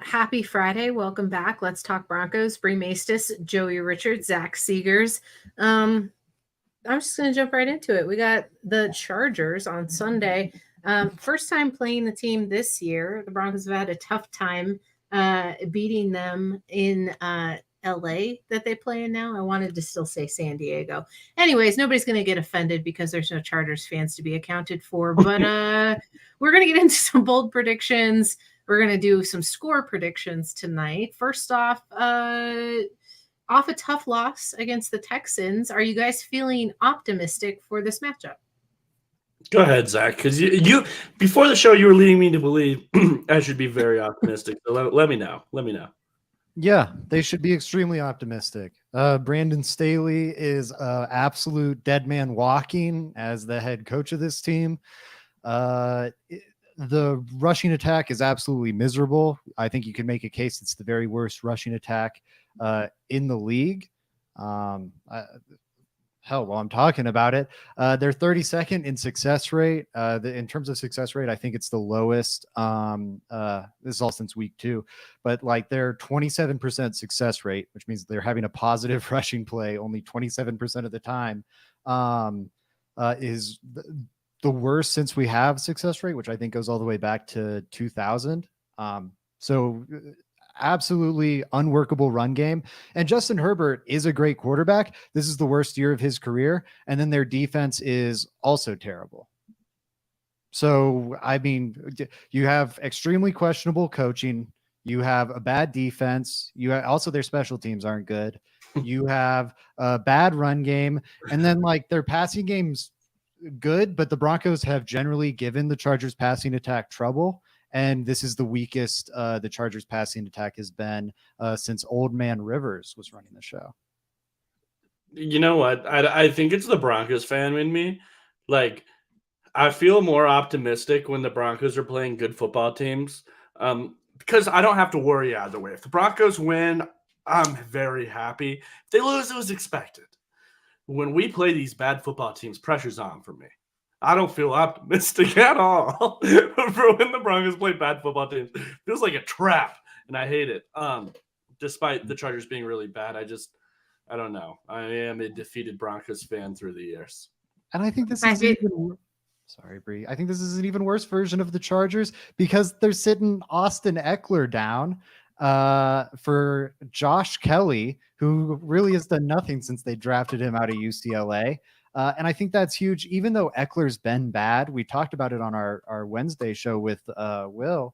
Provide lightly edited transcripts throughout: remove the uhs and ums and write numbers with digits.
Happy Friday. Welcome back. Let's talk Broncos. Bree Maestas, Joey Richards, Zach Seegers. Um, I'm just going to jump right into it. We got the Chargers on Sunday. First time playing the team this year. The Broncos have had a tough time beating them in LA that they play in now. I wanted to still say San Diego. Anyways, nobody's going to get offended because there's no Chargers fans to be accounted for. But we're going to get into some bold predictions. We're going to do some score predictions tonight. First off a tough loss against the Texans. Are you guys feeling optimistic for this matchup? Go ahead, Zach, because you before the show you were leading me to believe I should be very optimistic. So let me know. Let me know. Yeah, they should be extremely optimistic. Brandon Staley is absolute dead man walking as the head coach of this team. The rushing attack is absolutely miserable. I think you can make a case it's the very worst rushing attack in the league. Hell, while I'm talking about it, they're 32nd in success rate. In terms of success rate, I think it's the lowest. This is all since week 2, but like they're 27% success rate, which means they're having a positive rushing play only 27% of the time. Is the worst since we have success rate, which I think goes all the way back to 2000. So absolutely unworkable run game. And Justin Herbert is a great quarterback. This is the worst year of his career. And then their defense is also terrible. So, I mean, you have extremely questionable coaching. You have a bad defense. Also their special teams aren't good. You have a bad run game. And then like their passing game's good, but the Broncos have generally given the Chargers passing attack trouble. And this is the weakest the Chargers passing attack has been since Old Man Rivers was running the show. You know what? I think it's the Broncos fan in me. Like, I feel more optimistic when the Broncos are playing good football teams because I don't have to worry either way. If the Broncos win, I'm very happy. If they lose, it was expected. When we play these bad football teams, pressure's on for me. I don't feel optimistic at all for when the Broncos play bad football teams. It feels like a trap, and I hate it. Despite the Chargers being really bad, I don't know. I am a defeated Broncos fan through the years. And I think this I is even sorry, Bree. I think this is an even worse version of the Chargers because they're sitting Austin Eckler down for Josh Kelly, who really has done nothing since they drafted him out of UCLA. And I think that's huge. Even though Eckler's been bad, we talked about it on our Wednesday show with Will.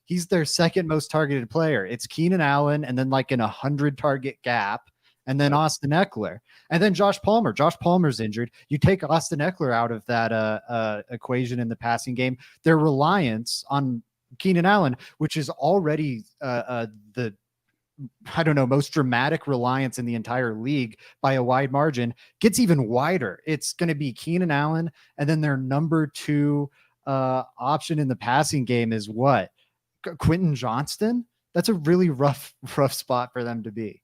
He's their second most targeted player. It's Keenan Allen, and then like in 100 target gap, and then Austin Eckler, and then Josh Palmer. Josh Palmer's injured. You take Austin Eckler out of that equation in the passing game. Their reliance on Keenan Allen, which is already the most dramatic reliance in the entire league by a wide margin, gets even wider. It's going to be Keenan Allen, and then their number 2 option in the passing game is what? Quentin Johnston? That's a really rough spot for them to be.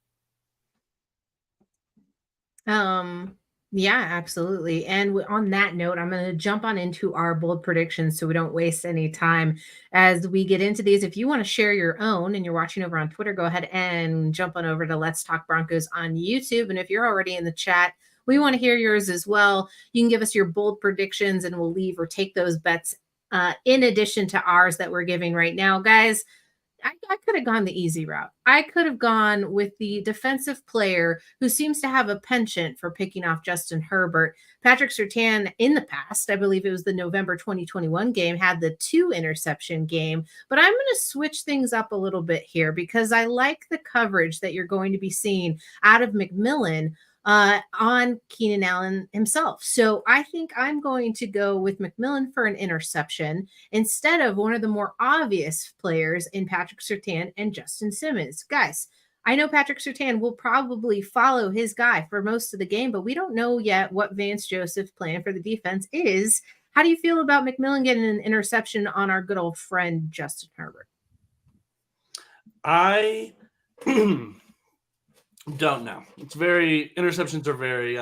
Yeah, absolutely. And on that note, I'm going to jump on into our bold predictions so we don't waste any time as we get into these. If you want to share your own and you're watching over on Twitter, go ahead and jump on over to Let's Talk Broncos on YouTube. And if you're already in the chat, we want to hear yours as well. You can give us your bold predictions and we'll leave or take those bets in addition to ours that we're giving right now. Guys, I could have gone the easy route. I could have gone with the defensive player who seems to have a penchant for picking off Justin Herbert. Patrick Surtain in the past, I believe it was the November 2021 game, had the 2 interception game. But I'm going to switch things up a little bit here because I like the coverage that you're going to be seeing out of McMillan on Keenan Allen himself. So I think I'm going to go with McMillan for an interception instead of one of the more obvious players in Patrick Surtain and Justin Simmons. Guys, I know Patrick Surtain will probably follow his guy for most of the game, but we don't know yet what Vance Joseph's plan for the defense is. How do you feel about McMillan getting an interception on our good old friend Justin Herbert? I don't know. Interceptions are very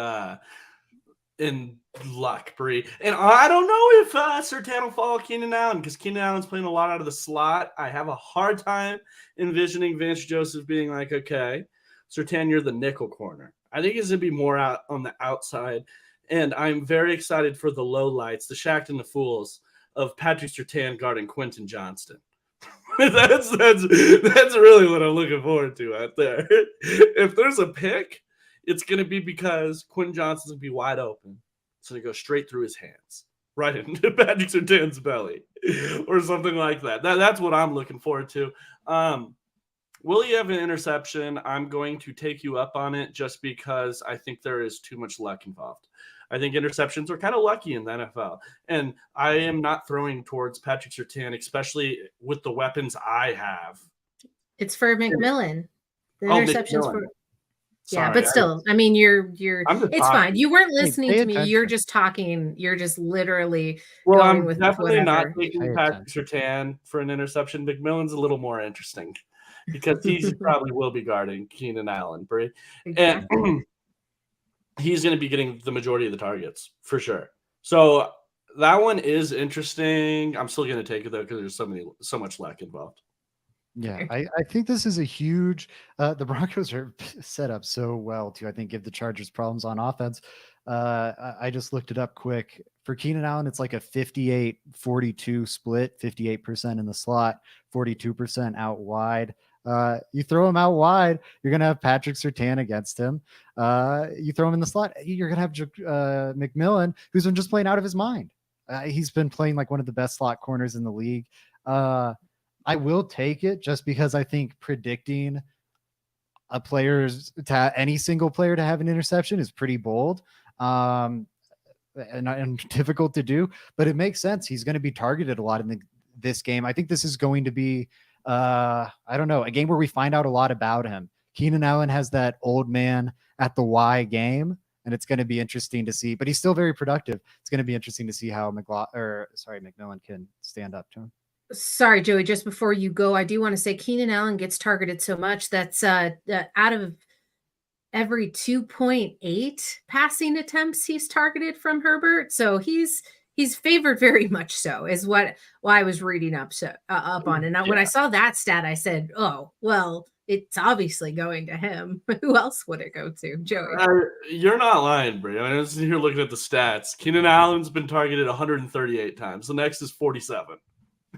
in luck, Bree. And I don't know if Surtain will follow Keenan Allen because Keenan Allen's playing a lot out of the slot. I have a hard time envisioning Vance Joseph being like, okay, Surtain, you're the nickel corner. I think he's going to be more out on the outside. And I'm very excited for the low lights, the Shaq and the Fools of Patrick Surtain guarding Quentin Johnston. that's really what I'm looking forward to out there. If there's a pick, it's going to be because Quentin Johnston's going to be wide open. It's going to go straight through his hands, right into Patrick Surtain's belly or something like that. That's what I'm looking forward to. Will he have an interception? I'm going to take you up on it just because I think there is too much luck involved. I think interceptions are kind of lucky in the NFL. And I am not throwing towards Patrick Surtain, especially with the weapons I have. It's for McMillan. The interceptions for Sorry, but still, I mean, it's fine. You weren't listening to me. attention. You're just talking. You're just literally Well, going I'm with definitely whatever. not taking Patrick Surtain for an interception. McMillan's a little more interesting because he probably will be guarding Keenan Allen, Brie. Exactly. And he's going to be getting the majority of the targets for sure. So that one is interesting. I'm still going to take it though because there's so much luck involved. Yeah, I think this is a huge the Broncos are set up so well to, I think, give the Chargers problems on offense. I just looked it up quick. For Keenan Allen, it's like a 58-42 split, 58% in the slot, 42% out wide. You throw him out wide, you're going to have Patrick Surtain against him. You throw him in the slot, you're going to have McMillan, who's been just playing out of his mind. He's been playing like one of the best slot corners in the league. I will take it just because I think predicting any single player to have an interception is pretty bold and difficult to do, but it makes sense. He's going to be targeted a lot in this game. I think this is going to be, I don't know, a game where we find out a lot about him. Keenan Allen has that old man at the Y game, and it's going to be interesting to see, but he's still very productive. It's going to be interesting to see how McMillan can stand up to him. Sorry, Joey, just before you go, I do want to say Keenan Allen gets targeted so much that's out of every 2.8 passing attempts he's targeted from Herbert. So he's favored very much so, is what I was reading up on. And when I saw that stat, I said, oh, well, it's obviously going to him. Who else would it go to, Joey? You're not lying, Brie. I mean, you're looking at the stats. Keenan Allen's been targeted 138 times. The next is 47.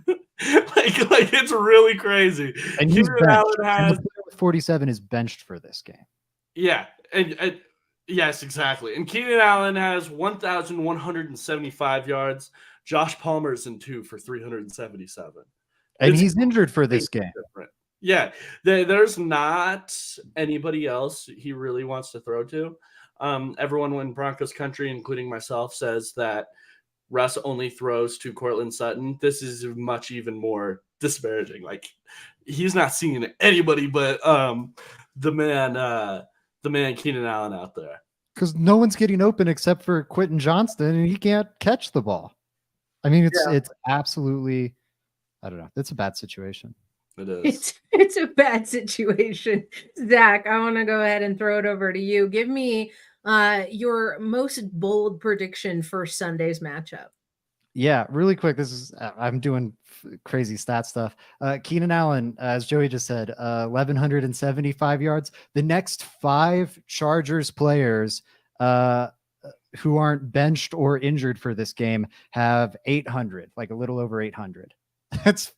like it's really crazy. And he's benched. 47 is benched for this game. Yeah, and yes, exactly. And Keenan Allen has 1,175 yards. Josh Palmer's in 2 for 377. And he's injured for this game. Different. Yeah, there's not anybody else he really wants to throw to. Everyone in Broncos country, including myself, says that Russ only throws to Cortland Sutton. This is much even more disparaging. Like, he's not seeing anybody but the man Keenan Allen out there. Because no one's getting open except for Quentin Johnston, and he can't catch the ball. I mean, it's absolutely, I don't know. It's a bad situation. It is. It's a bad situation. Zach, I want to go ahead and throw it over to you. Give me your most bold prediction for Sunday's matchup. Yeah, really quick. I'm doing crazy stat stuff. Keenan Allen, as Joey just said, 1,175 yards. The next 5 Chargers players who aren't benched or injured for this game have 800, like a little over 800. It's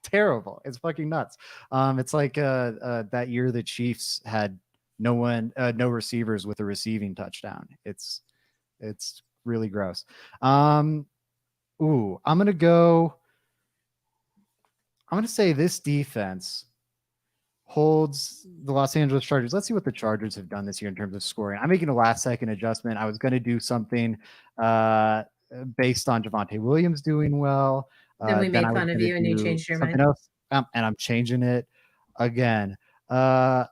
terrible. It's fucking nuts. It's like that year the Chiefs had no receivers with a receiving touchdown. It's really gross. I'm going to say this defense holds the Los Angeles Chargers. Let's see what the Chargers have done this year in terms of scoring. I'm making a last-second adjustment. I was going to do something based on Javonte Williams doing well. Then we made fun of you and you changed your mind. Else, and I'm changing it again. I'm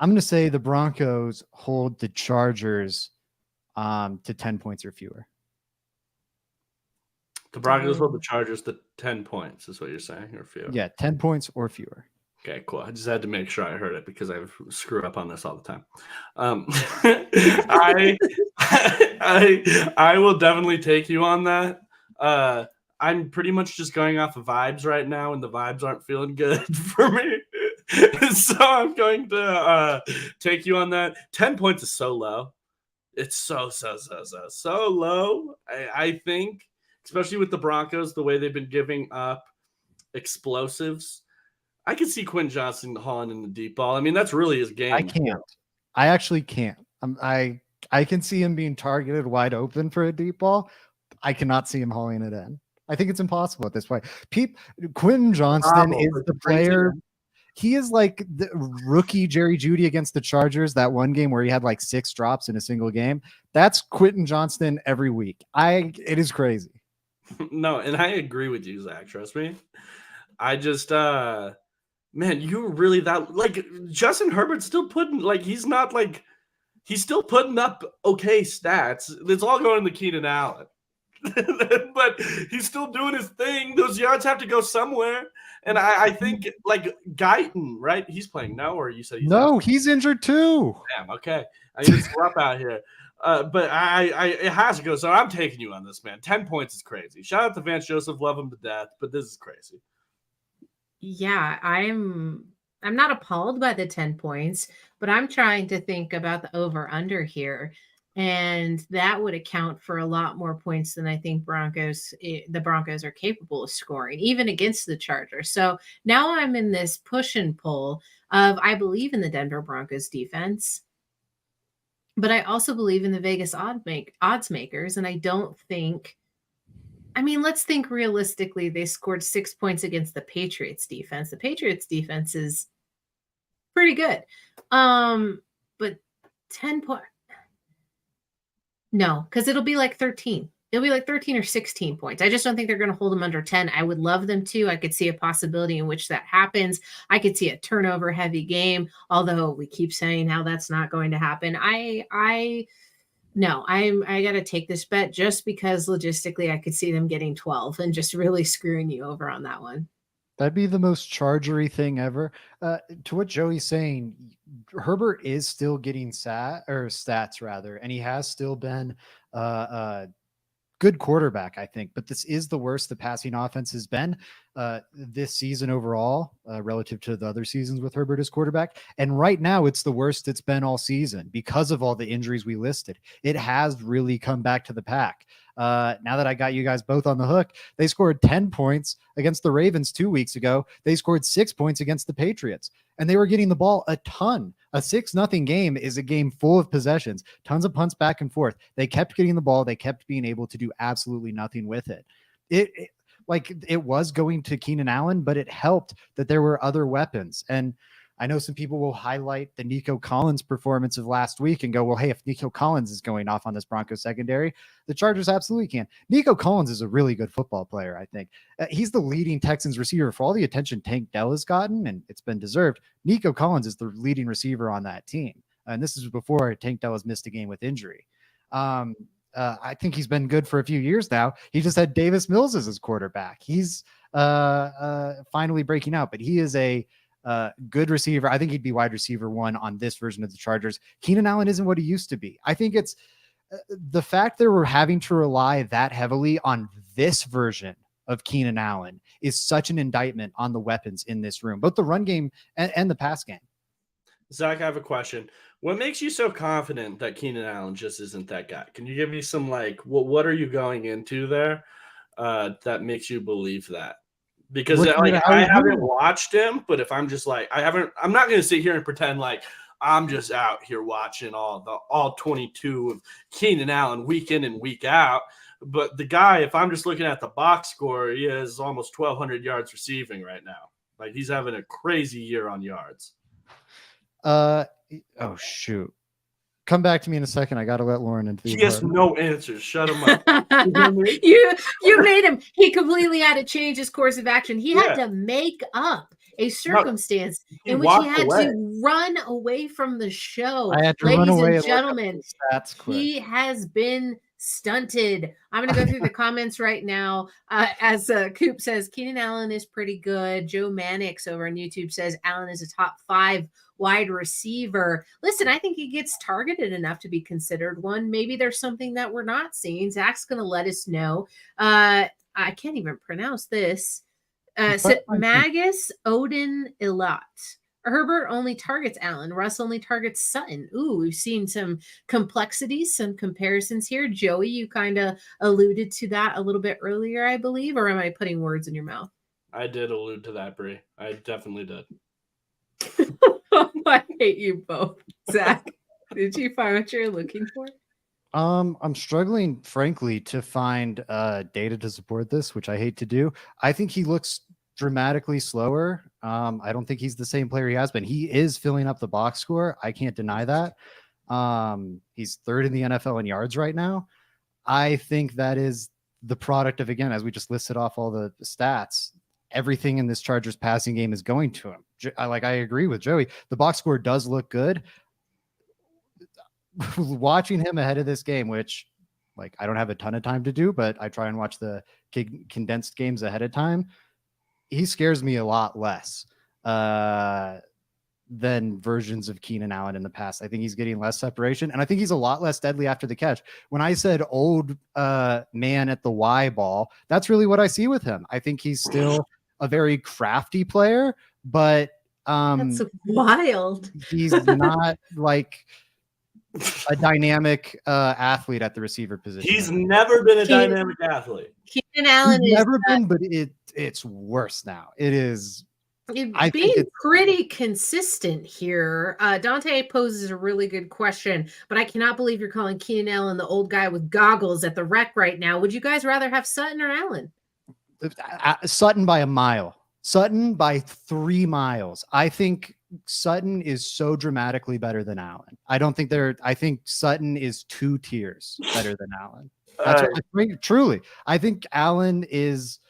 going to say the Broncos hold the Chargers to 10 points or fewer. The Broncos hold the Chargers to 10 points, is what you're saying, or fewer? Yeah, 10 points or fewer. Okay, cool. I just had to make sure I heard it because I screw up on this all the time. I will definitely take you on that. I'm pretty much just going off of vibes right now, and the vibes aren't feeling good for me. So I'm going to take you on that. 10 points is so low. It's so low. I think, especially with the Broncos, the way they've been giving up explosives. I can see Quentin Johnson hauling in the deep ball. I mean, that's really his game. I can't. I actually can't. I can see him being targeted wide open for a deep ball. I cannot see him hauling it in. I think it's impossible at this point. Quentin Johnston is the player. He is like the rookie Jerry Jeudy against the Chargers, that one game where he had like 6 drops in a single game. That's Quentin Johnston every week. It is crazy. No, and I agree with you, Zach. Trust me. I just man, you really that like Justin Herbert's still putting he's still putting up okay stats. It's all going to Keenan Allen. But he's still doing his thing. Those yards have to go somewhere. And I think Guyton, right? He's playing now, or you said he's no, he's injured too. Damn, okay. I need to scrap out here. But it has to go. So I'm taking you on this, man. 10 points is crazy. Shout out to Vance Joseph, love him to death, but this is crazy. Yeah, I'm not appalled by the 10 points, but I'm trying to think about the over under here. And that would account for a lot more points than I think the Broncos are capable of scoring, even against the Chargers. So now I'm in this push and pull of I believe in the Denver Broncos defense, but I also believe in the Vegas odds makers. And I don't think, I mean, let's think realistically. They scored 6 points against the Patriots defense. The Patriots defense is pretty good. But 10 points. No, because it'll be like 13. It'll be like 13 or 16 points. I just don't think they're going to hold them under 10. I would love them to. I could see a possibility in which that happens. I could see a turnover heavy game, although we keep saying how that's not going to happen. I got to take this bet just because logistically I could see them getting 12 and just really screwing you over on that one. That'd be the most Chargery thing ever. To what Joey's saying, Herbert is still getting stats rather, and he has still been a good quarterback, I think. But this is the worst the passing offense has been this season overall relative to the other seasons with Herbert as quarterback. And right now, it's the worst it's been all season because of all the injuries we listed. It has really come back to the pack. Now that I got you guys both on the hook, they scored 10 points against the Ravens 2 weeks ago. They scored 6 points against the Patriots, and they were getting the ball a ton. A 6-0 game is a game full of possessions, tons of punts back and forth. They kept getting the ball. They kept being able to do absolutely nothing with it. It was going to Keenan Allen, but it helped that there were other weapons. And I know some people will highlight the Nico Collins performance of last week and go, well, hey, if Nico Collins is going off on this Broncos secondary, the Chargers absolutely can. Nico Collins is a really good football player, I think. He's the leading Texans receiver for all the attention Tank Dell has gotten, and it's been deserved. Nico Collins is the leading receiver on that team. And this is before Tank Dell has missed a game with injury. I think he's been good for a few years now. He just had Davis Mills as his quarterback. He's finally breaking out, but he is a good receiver. I think he'd be wide receiver 1 on this version of the Chargers. Keenan Allen isn't what he used to be. I think it's the fact that we're having to rely that heavily on this version of Keenan Allen is such an indictment on the weapons in this room, both the run game and the pass game. Zach, I have a question. What makes you so confident that Keenan Allen just isn't that guy? Can you give me some what are you going into there that makes you believe that? Because I haven't watched him, but if I'm just I'm not going to sit here and pretend like I'm just out here watching all 22 of Keenan Allen week in and week out. But the guy, if I'm just looking at the box score, he has almost 1,200 yards receiving right now. Like he's having a crazy year on yards. Oh shoot. Come back to me in a second. I got to let Lauren into the He has no answers. Shut him up. You made him. He completely had to change his course of action. He had to make up a circumstance in which he had to run away from the show. I had to run away. Ladies and gentlemen, he has been stunted. I'm going to go through the comments right now. As Coop says, Keenan Allen is pretty good. Joe Mannix over on YouTube says Allen is a top 5 wide receiver. Listen, I think he gets targeted enough to be considered one. Maybe there's something that we're not seeing. Zach's going to let us know. I can't even pronounce this. Magus Odin Ilat. Herbert only targets Allen. Russ only targets Sutton. Ooh, we've seen some complexities, some comparisons here. Joey, you kind of alluded to that a little bit earlier, I believe, or am I putting words in your mouth? I did allude to that, Bree. I definitely did. I hate you both. Zach, did you find what you're looking for? I'm struggling, frankly, to find data to support this, which I hate to do. I think he looks dramatically slower. I don't think he's the same player he has been. He is filling up the box score. I can't deny that. He's 3rd in the NFL in yards right now. I think that is the product of, again, as we just listed off all the stats, everything in this Chargers passing game is going to him. I agree with Joey. The box score does look good. Watching him ahead of this game, which I don't have a ton of time to do, but I try and watch the condensed games ahead of time. He scares me a lot less than versions of Keenan Allen in the past. I think he's getting less separation, and I think he's a lot less deadly after the catch. When I said old man at the Y ball, that's really what I see with him. I think he's still a very crafty player, but that's wild. He's not like a dynamic athlete at the receiver position. He's never been a dynamic athlete. Keenan Allen has never been, but it's worse now. It is. Being pretty consistent here. Dante poses a really good question, but I cannot believe you're calling Keenan Allen the old guy with goggles at the rec right now. Would you guys rather have Sutton or Allen? Sutton by a mile. Sutton by 3 miles. I think Sutton is so dramatically better than Allen. I think Sutton is 2 tiers better than Allen. That's what I think, truly. I think Allen is.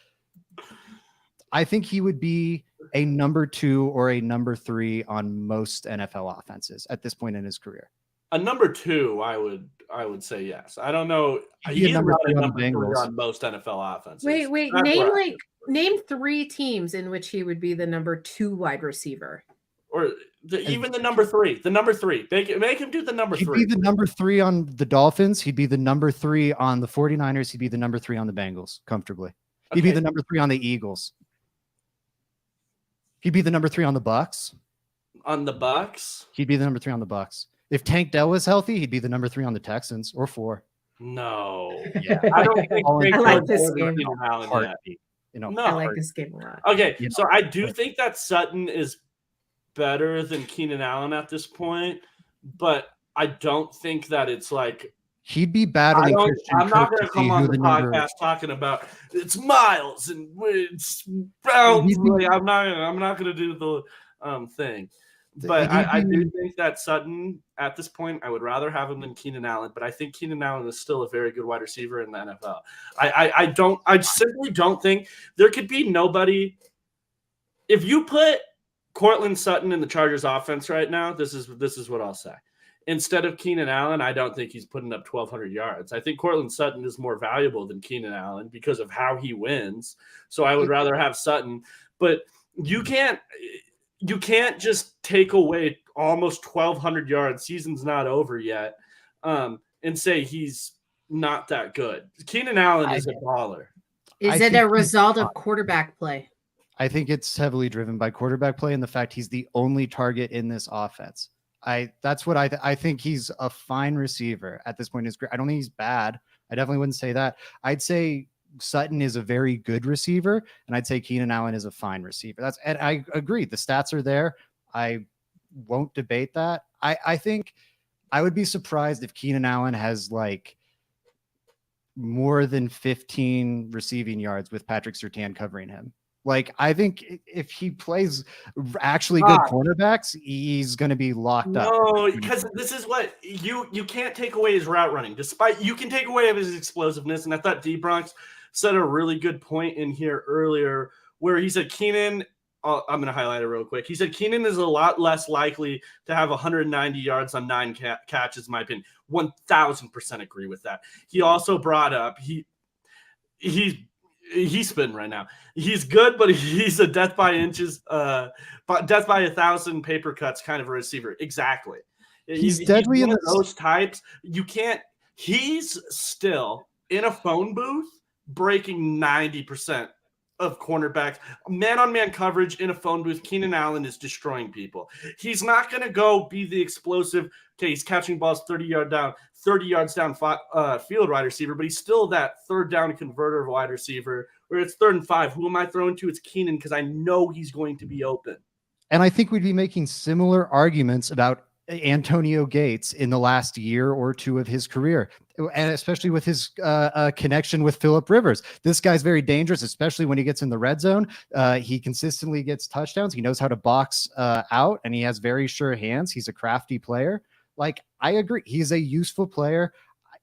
I think he would be a number 2 or a number 3 on most NFL offenses at this point in his career. A number 2, I would say yes. I don't know. He's not a number 3 on most NFL offenses. Wait. Name 3 teams in which he would be the number 2 wide receiver. Or even the number 3. The number 3. Make him do the number 3. He'd be the number 3 on the Dolphins. He'd be the number 3 on the 49ers. He'd be the number 3 on the Bengals comfortably. He'd be the number 3 on the Eagles. He'd be the number 3 on the Bucks. On the Bucks? He'd be the number 3 on the Bucks. If Tank Dell was healthy, he'd be the number 3 on the Texans or 4. No. Yeah. I don't think I like this game. No. I like this game a lot. Okay, so I do think that Sutton is better than Keenan Allen at this point, but I don't think that it's like he'd be battling. I'm not going to come on the podcast talking about it's miles and it's bounds. I'm not going to do the thing. But I do think that Sutton, at this point, I would rather have him than Keenan Allen. But I think Keenan Allen is still a very good wide receiver in the NFL. I simply don't think there could be nobody. If you put Courtland Sutton in the Chargers offense right now, this is what I'll say. Instead of Keenan Allen, I don't think he's putting up 1,200 yards. I think Courtland Sutton is more valuable than Keenan Allen because of how he wins. So I would rather have Sutton. But you can't just take away almost 1,200 yards. Season's not over yet, and say he's not that good. Keenan Allen is a baller. Is it a result of quarterback play? I think it's heavily driven by quarterback play and the fact he's the only target in this offense. That's what I think he's a fine receiver at this point. I don't think he's bad. I definitely wouldn't say that. I'd say Sutton is a very good receiver, and I'd say Keenan Allen is a fine receiver. And I agree. The stats are there. I won't debate that. I think I would be surprised if Keenan Allen has like more than 15 receiving yards with Patrick Surtain covering him. Like, I think if he plays actually good cornerbacks, he's going to be locked up. No, because this is what you can't take away his route running. Despite you can take away his explosiveness, and I thought D Bronx said a really good point in here earlier where he said Keenan I'm going to highlight it real quick. He said Keenan is a lot less likely to have 190 yards on 9 catches, in my opinion. 1,000% agree with that. He also brought up he's spinning right now. He's good, but he's a death by inches, but death by 1,000 paper cuts kind of a receiver. Exactly. He's deadly one in of those types. You can't. He's still in a phone booth breaking 90% of cornerbacks. Man-on-man coverage in a phone booth, Keenan Allen is destroying people. He's not going to go be the explosive, okay, he's catching balls 30 yards down field wide receiver, but he's still that third down converter wide receiver where it's 3rd and 5. Who am I throwing to? It's Keenan because I know he's going to be open. And I think we'd be making similar arguments about Antonio Gates in the last year or two of his career, and especially with his connection with Phillip Rivers. This guy's very dangerous, especially when he gets in the red zone. He consistently gets touchdowns. He knows how to box out, and he has very sure hands. He's a crafty player. Like, I agree. He's a useful player.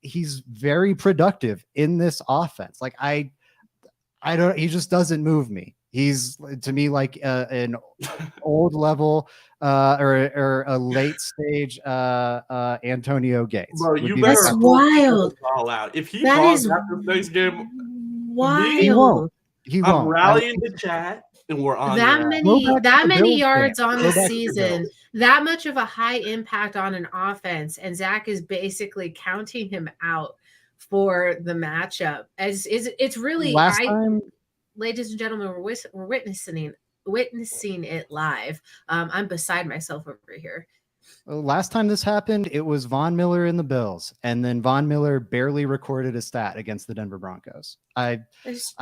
He's very productive in this offense. Like, I don't, he just doesn't move me. He's, to me, like an old level or a late stage Antonio Gates. Bro, you That's better wild. ball out. If he That balls is out this next game, wild. He I'm won't. rallying the chat, and we're on That the many Bills yards fan. on Go the back to the season, Bills. that much of a high impact on an offense, and Zach is basically counting him out for the matchup. It's really Time, ladies and gentlemen, we're witnessing it live. I'm beside myself over here. last time this happened, it was Von Miller in the Bills, and then Von Miller barely recorded a stat against the Denver Broncos. I'm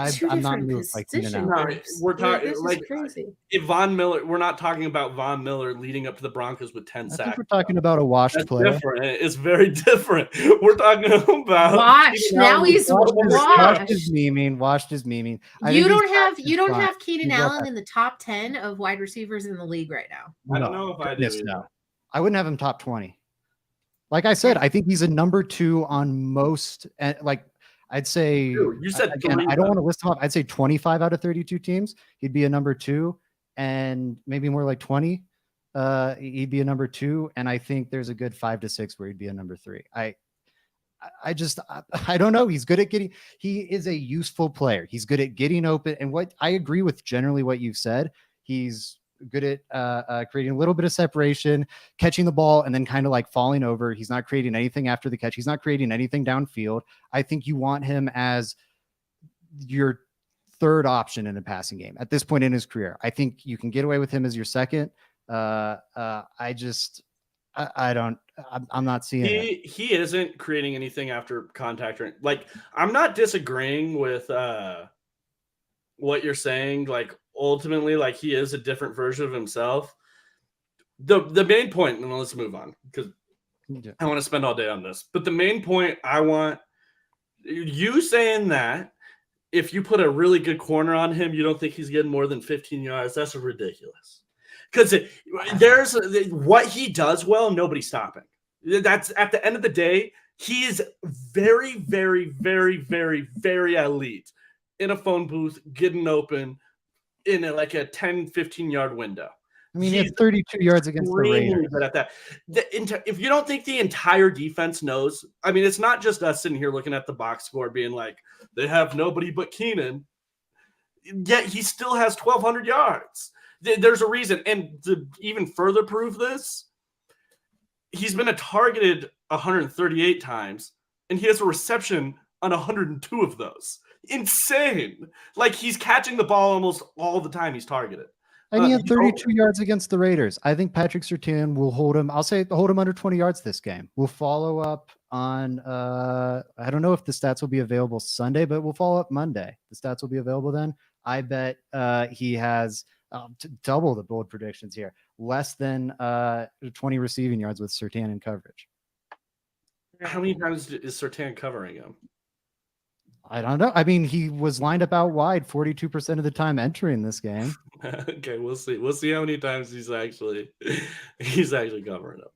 not moved by Keenan Allen. No, we're talking this like is crazy. if Von Miller. We're not talking about Von Miller leading up to the Broncos with 10 I sacks. think we're talking about a washed That's player. different. It's very different. We're talking about Washed. Now he's washed. Washed is memeing. You don't have Keenan Allen in the top 10 of wide receivers in the league right now. I don't know if I do. No. I wouldn't have him top 20. Like I said, I think he's a number 2 on most. Like I'd say, Dude, you said again, I don't want to list him up. I'd say 25 out of 32 teams, he'd be a number 2, and maybe more like 20. He'd be a number 2, and I think there's a good 5 to 6 where he'd be a number 3. I don't know. He is a useful player. He's good at getting open. And what I agree with generally what you've said, he's good at creating a little bit of separation, catching the ball, and then kind of like falling over. He's not creating anything after the catch. He's not creating anything downfield. I think you want him as your third option in a passing game at this point in his career. I think you can get away with him as your second. I'm not seeing it. He isn't creating anything after contact or like. I'm not disagreeing with what you're saying. Like ultimately, like he is a different version of himself. The main point, and let's move on because I want to spend all day on this. But the main point I want you saying that if you put a really good corner on him, you don't think he's getting more than 15 yards. That's ridiculous. Because there's what he does well, nobody's stopping. That's at the end of the day, he is very, very, very, very, very elite in a phone booth, getting open in like a 10, 15-yard window. I mean, he had 32 yards against the Raiders. Good at that. If you don't think the entire defense knows, I mean, it's not just us sitting here looking at the box score being like, they have nobody but Keenan, yet he still has 1,200 yards. There's a reason. And to even further prove this, he's been targeted 138 times, and he has a reception on 102 of those. Insane. Like, he's catching the ball almost all the time he's targeted. And he had 32 yards against the Raiders. I think Patrick Surtain will hold him. I'll say hold him under 20 yards this game. We'll follow up on, I don't know if the stats will be available Sunday, but we'll follow up Monday. The stats will be available then. I bet he has double the bold predictions here. Less than 20 receiving yards with Surtain in coverage. How many times is Surtain covering him? I don't know. I mean, he was lined up out wide 42% of the time entering this game. Okay, we'll see. We'll see how many times he's actually covering him.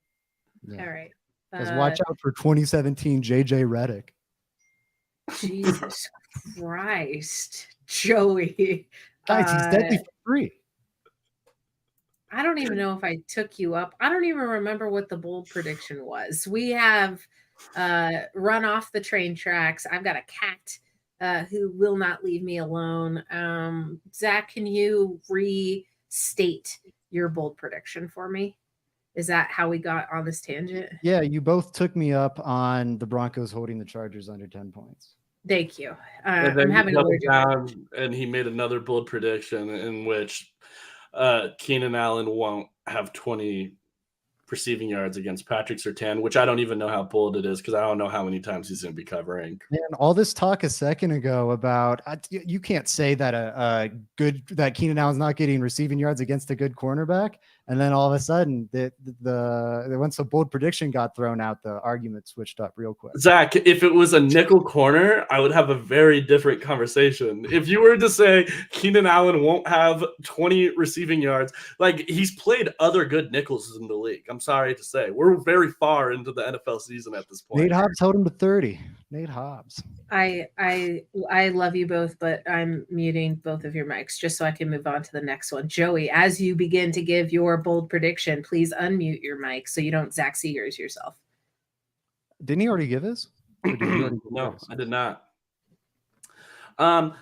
Yeah. All right. Because watch out for 2017 JJ Redick. Jesus Christ, Joey. Guys, he's deadly for free. I don't even know if I took you up. I don't even remember what the bold prediction was. We have run off the train tracks. I've got a cat who will not leave me alone. Zach, can you restate your bold prediction for me? Is that how we got on this tangent? Yeah, you both took me up on the Broncos holding the Chargers under 10 points. Thank you. And I'm then having he a doubled allergic. down and he made another bold prediction in which Keenan Allen won't have 20 receiving yards against Patrick Surtain, which I don't even know how bold it is because I don't know how many times he's going to be covering. Man, all this talk a second ago about you can't say that that Keenan Allen's not getting receiving yards against a good cornerback, and then all of a sudden once a bold prediction got thrown out, the argument switched up real quick. Zach, if it was a nickel corner, I would have a very different conversation. If you were to say Keenan Allen won't have 20 receiving yards, like he's played other good nickels in the league. I'm sorry to say, we're very far into the NFL season at this point. Nate Hobbs held him to 30. Nate Hobbs. I love you both, but I'm muting both of your mics just so I can move on to the next one. Joey, as you begin to give your bold prediction, please unmute your mic so you don't Zach Seegers yourself. Didn't he already give his? No, I did not.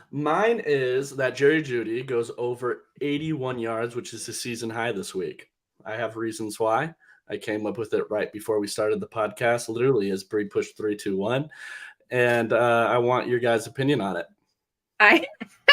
Mine is that Jerry Jeudy goes over 81 yards, which is his season high this week. I have reasons why. I came up with it right before we started the podcast, literally as Bree pushed 3, 2, 1. And I want your guys' opinion on it. I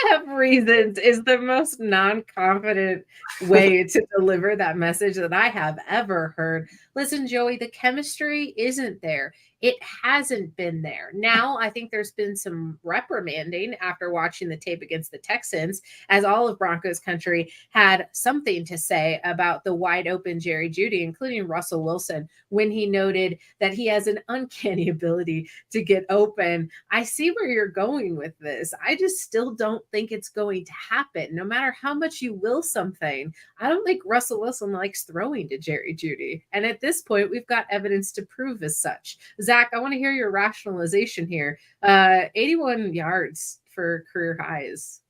have reasons is the most non-confident way to deliver that message that I have ever heard. Listen, Joey, the chemistry isn't there. It hasn't been there. Now, I think there's been some reprimanding after watching the tape against the Texans, as all of Broncos country had something to say about the wide open Jerry Jeudy, including Russell Wilson, when he noted that he has an uncanny ability to get open. I see where you're going with this. I just still don't think it's going to happen. No matter how much you will something, I don't think Russell Wilson likes throwing to Jerry Jeudy. And at this point, we've got evidence to prove as such. Zach, I want to hear your rationalization here. 81 yards for career highs.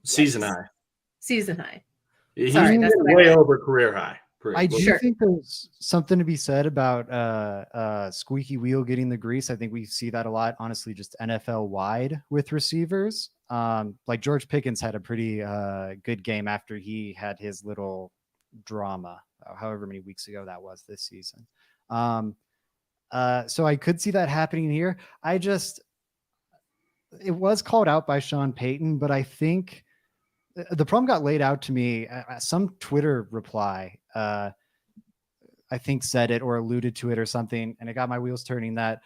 Season high. Season high. He's Sorry, that's way over career high. I do think there's something to be said about squeaky wheel getting the grease. I think we see that a lot, honestly, just NFL wide with receivers. Like George Pickens had a pretty good game after he had his little drama, however many weeks ago that was this season. So I could see that happening here. It was called out by Sean Payton, but I think the problem got laid out to me. Some Twitter reply, I think said it or alluded to it or something. And it got my wheels turning that,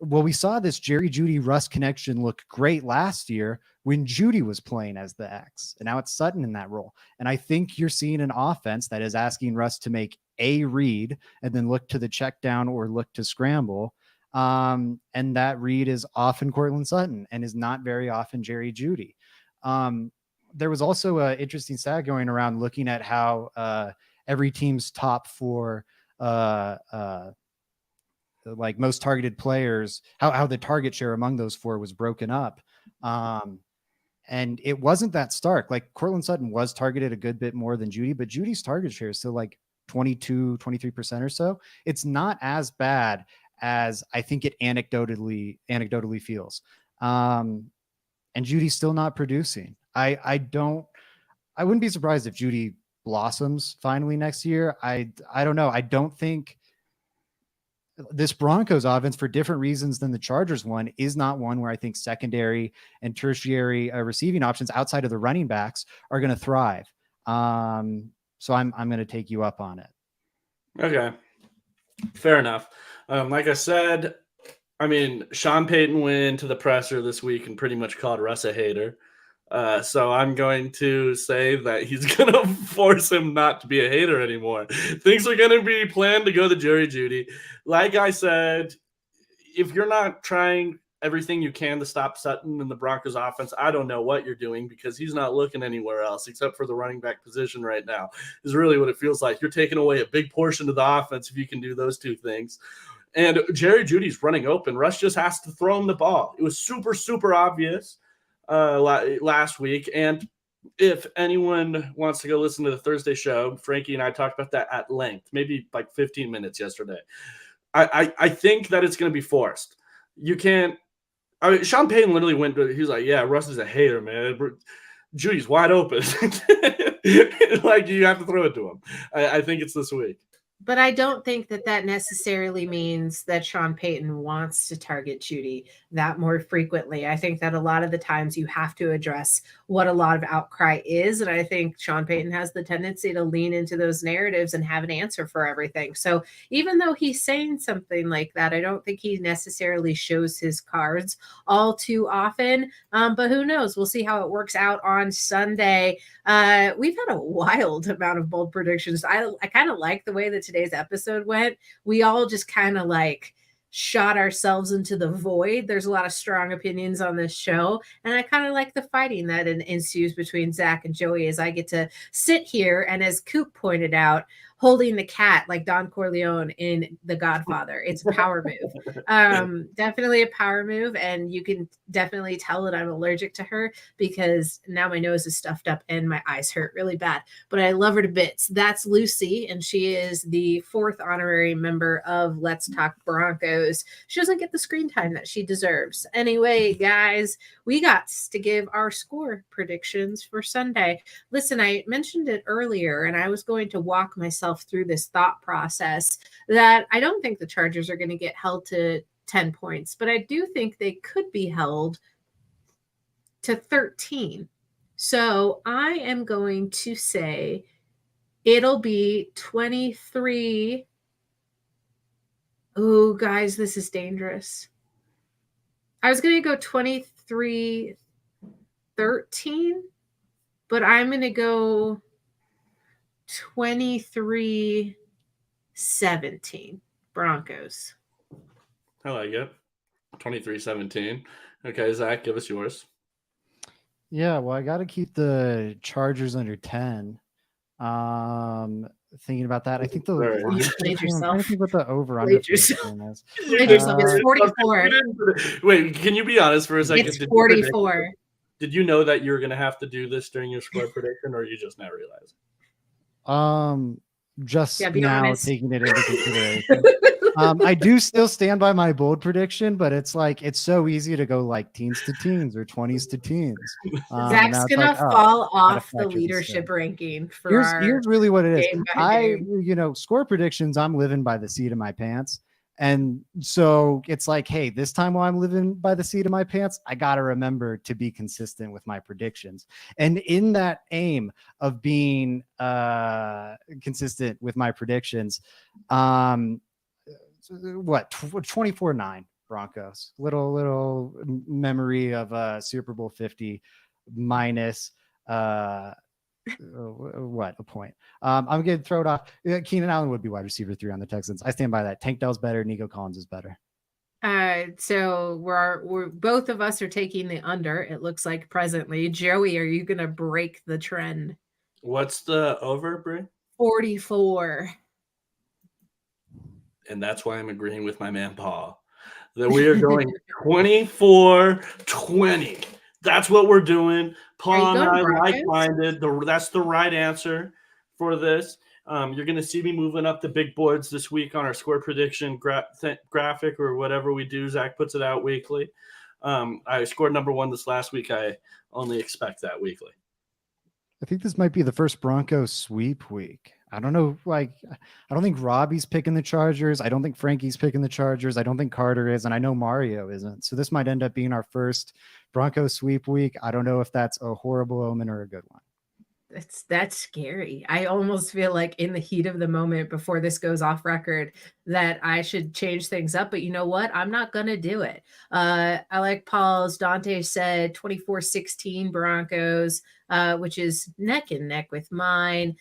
well, we saw this Jerry Jeudy Russ connection look great last year when Jeudy was playing as the X, and now it's Sutton in that role. And I think you're seeing an offense that is asking Russ to make a read and then look to the check down or look to scramble. And that read is often Cortland Sutton and is not very often Jerry Jeudy. There was also an interesting stat going around looking at how every team's top 4 like most targeted players, how the target share among those 4 was broken up. And it wasn't that stark. Like Cortland Sutton was targeted a good bit more than Jeudy, but Judy's target share is still like 22-23% or so. It's not as bad as I think it anecdotally feels. And Judy's still not producing. I wouldn't be surprised if Jeudy blossoms finally next year. I don't know. I don't think this Broncos offense, for different reasons than the Chargers one, is not one where I think secondary and tertiary receiving options outside of the running backs are going to thrive. So I'm going to take you up on it. Okay. Fair enough. Like I said, I mean, Sean Payton went into the presser this week and pretty much called Russ a hater. So I'm going to say that he's going to force him not to be a hater anymore. Things are going to be planned to go to Jerry Jeudy. Like I said, if you're not trying everything you can to stop Sutton in the Broncos offense, I don't know what you're doing because he's not looking anywhere else except for the running back position right now is really what it feels like. You're taking away a big portion of the offense if you can do those two things. And Jerry Judy's running open. Russ just has to throw him the ball. It was super, super obvious last week. And if anyone wants to go listen to the Thursday show, Frankie and I talked about that at length, maybe like 15 minutes yesterday. I think that it's going to be forced. You can't. I mean, Sean Payton literally went. He's like, "Yeah, Russ is a hater, man. Jeudy's wide open. Like you have to throw it to him." I think it's this week. But I don't think that necessarily means that Sean Payton wants to target Jeudy that more frequently. I think that a lot of the times you have to address what a lot of outcry is. And I think Sean Payton has the tendency to lean into those narratives and have an answer for everything. So even though he's saying something like that, I don't think he necessarily shows his cards all too often. But who knows? We'll see how it works out on Sunday. We've had a wild amount of bold predictions. I kind of like the way that today's episode went. We all just kind of like shot ourselves into the void. There's a lot of strong opinions on this show, and I kind of like the fighting that ensues between Zach and Joey as I get to sit here and, as Coop pointed out, holding the cat like Don Corleone in The Godfather. It's a power move. Definitely a power move, and you can definitely tell that I'm allergic to her because now my nose is stuffed up and my eyes hurt really bad, but I love her to bits. That's Lucy, and she is the 4th honorary member of Let's Talk Broncos. She doesn't get the screen time that she deserves. Anyway, guys, we got to give our score predictions for Sunday. Listen, I mentioned it earlier, and I was going to walk myself through this thought process that I don't think the Chargers are going to get held to 10 points, but I do think they could be held to 13. So I am going to say it'll be 23. Oh, guys, this is dangerous. I was going to go 23-13, but I'm going to go 23-17 Broncos. I like it. 23-17. Okay, Zach, give us yours. Yeah, well, I got to keep the Chargers under 10. Thinking about that, I think the Right. You played yourself. I'm trying to think what the over under yourself. is. It's 44. Wait, can you be honest for a second? It's 44. Did you know that you were going to have to do this during your score prediction, or you just now realized? Just Yeah, be now honest. taking it into consideration. I do still stand by my bold prediction, but it's like it's so easy to go like teens to teens or 20s to teens. Zach's now it's gonna like, oh, fall off the factor this leadership in. ranking for Here's really what it is. game by game. Score predictions, I'm living by the seat of my pants. And so it's like, hey, this time while I'm living by the seat of my pants, I got to remember to be consistent with my predictions. And in that aim of being consistent with my predictions, 24-9 Broncos. Little memory of Super Bowl 50 minus a point. I'm going to throw it off. Keenan Allen would be wide receiver 3 on the Texans. I stand by that. Tank Dell's better. Nico Collins is better. So we're both of us are taking the under. It looks like presently. Joey, are you going to break the trend? What's the over, Brie? 44. And that's why I'm agreeing with my man Paul that we are going 24-20. That's what we're doing. Paul and I like-minded. That's the right answer for this. You're going to see me moving up the big boards this week on our score prediction graphic or whatever we do. Zach puts it out weekly. I scored number 1 this last week. I only expect that weekly. I think this might be the first Broncos sweep week. I don't know. I don't think Robbie's picking the Chargers. I don't think Frankie's picking the Chargers. I don't think Carter is. And I know Mario isn't. So this might end up being our first Broncos sweep week. I don't know if that's a horrible omen or a good one. That's scary. I almost feel like in the heat of the moment before this goes off record that I should change things up. But you know what? I'm not going to do it. I like Paul's. Dante said 24-16 Broncos, which is neck and neck with mine.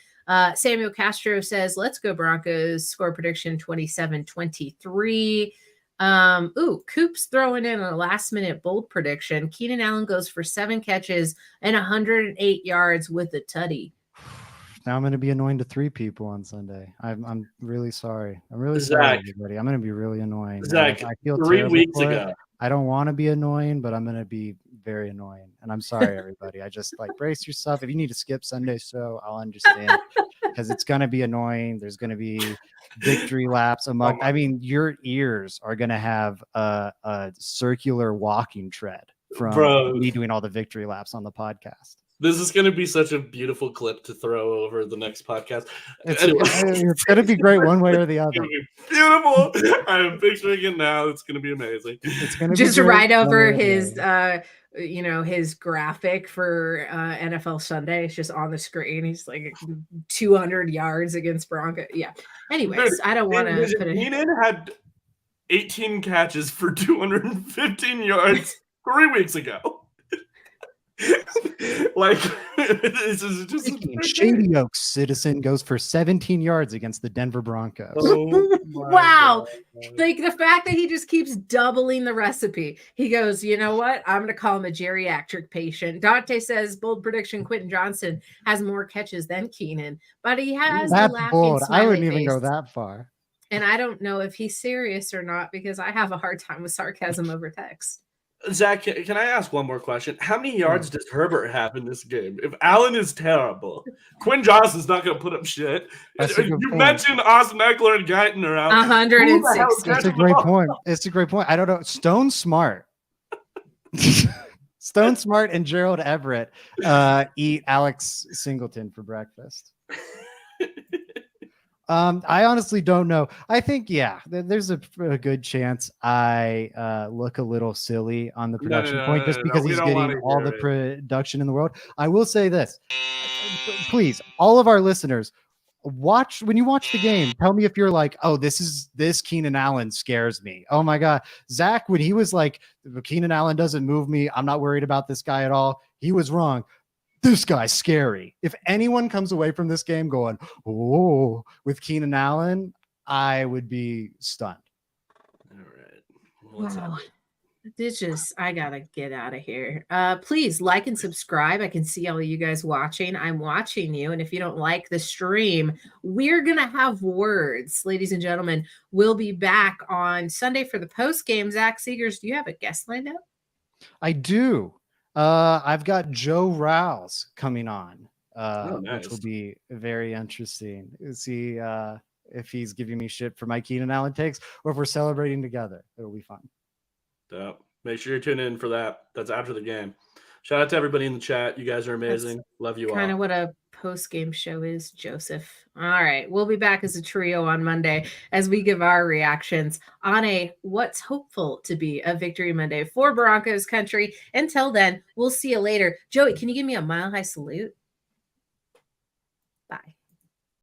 Samuel Castro says, let's go Broncos. Score prediction 27-23. Coop's throwing in a last minute bold prediction. Keenan Allen goes for 7 catches and 108 yards with a tutty. Now I'm going to be annoying to 3 people on Sunday. I'm really sorry. I'm really Zach, sorry, everybody. I'm going to be really annoying. Zach, I feel 3 terrible weeks for it. ago. I don't want to be annoying, but I'm going to be very annoying. And I'm sorry, everybody. I just brace yourself. If you need to skip Sunday show, I'll understand because it's going to be annoying. There's going to be victory laps among. I mean, your ears are going to have a circular walking tread from me doing all the victory laps on the podcast. This is going to be such a beautiful clip to throw over the next podcast. It's going to be great one way or the other. Beautiful. I'm picturing it now. It's going to be amazing. It's going to just be right over his, his graphic for NFL Sunday. It's just on the screen. He's like 200 yards against Broncos. Yeah. Anyways, Dude, I don't want to put it. Keenan had 18 catches for 215 yards 3 weeks ago. Like this is just Shady Oaks citizen goes for 17 yards against the Denver Broncos. Oh, wow. Like the fact that he just keeps doubling the recipe. He goes, you know what? I'm going to call him a geriatric patient. Dante says bold prediction Quentin Johnson has more catches than Keenan, but he has That's the bold. I wouldn't face. even go that far. And I don't know if he's serious or not because I have a hard time with sarcasm over text. Zach, can I ask one more question? How many yards does Herbert have in this game? If Allen is terrible, Quinn Johnson's not going to put up shit. You mentioned Austin Eckler and Guyton are out. 160. That's a great point. It's a great point. I don't know. Stone Smart. Stone Smart and Gerald Everett eat Alex Singleton for breakfast. I honestly don't know. I think, there's a good chance I look a little silly on the production point just because he's getting all the production in the world. I will say this. Please, all of our listeners, when you watch the game, tell me if you're like, oh, this Keenan Allen scares me. Oh my God. Zach, when he was like, Keenan Allen doesn't move me, I'm not worried about this guy at all, he was wrong. This guy's scary. If anyone comes away from this game going, oh, with Keenan Allen, I would be stunned. All right. What's wow. up? I gotta get out of here. Please like and subscribe. I can see all of you guys watching. I'm watching you. And if you don't like the stream, we're gonna have words, ladies and gentlemen. We'll be back on Sunday for the post game. Zach Seegers, do you have a guest lined up? I do. I've got Joe Rouse coming on, nice. which will be very interesting. See if he's giving me shit for my Keenan Allen takes or if we're celebrating together. It'll be fun. Make sure you're tuning in for that. That's after the game. Shout out to everybody in the chat. You guys are amazing. Love you all. Kind of what a post-game show is, Joseph. All right. We'll be back as a trio on Monday as we give our reactions on what's hopeful to be a victory Monday for Broncos country. Until then, we'll see you later. Joey, can you give me a mile high salute?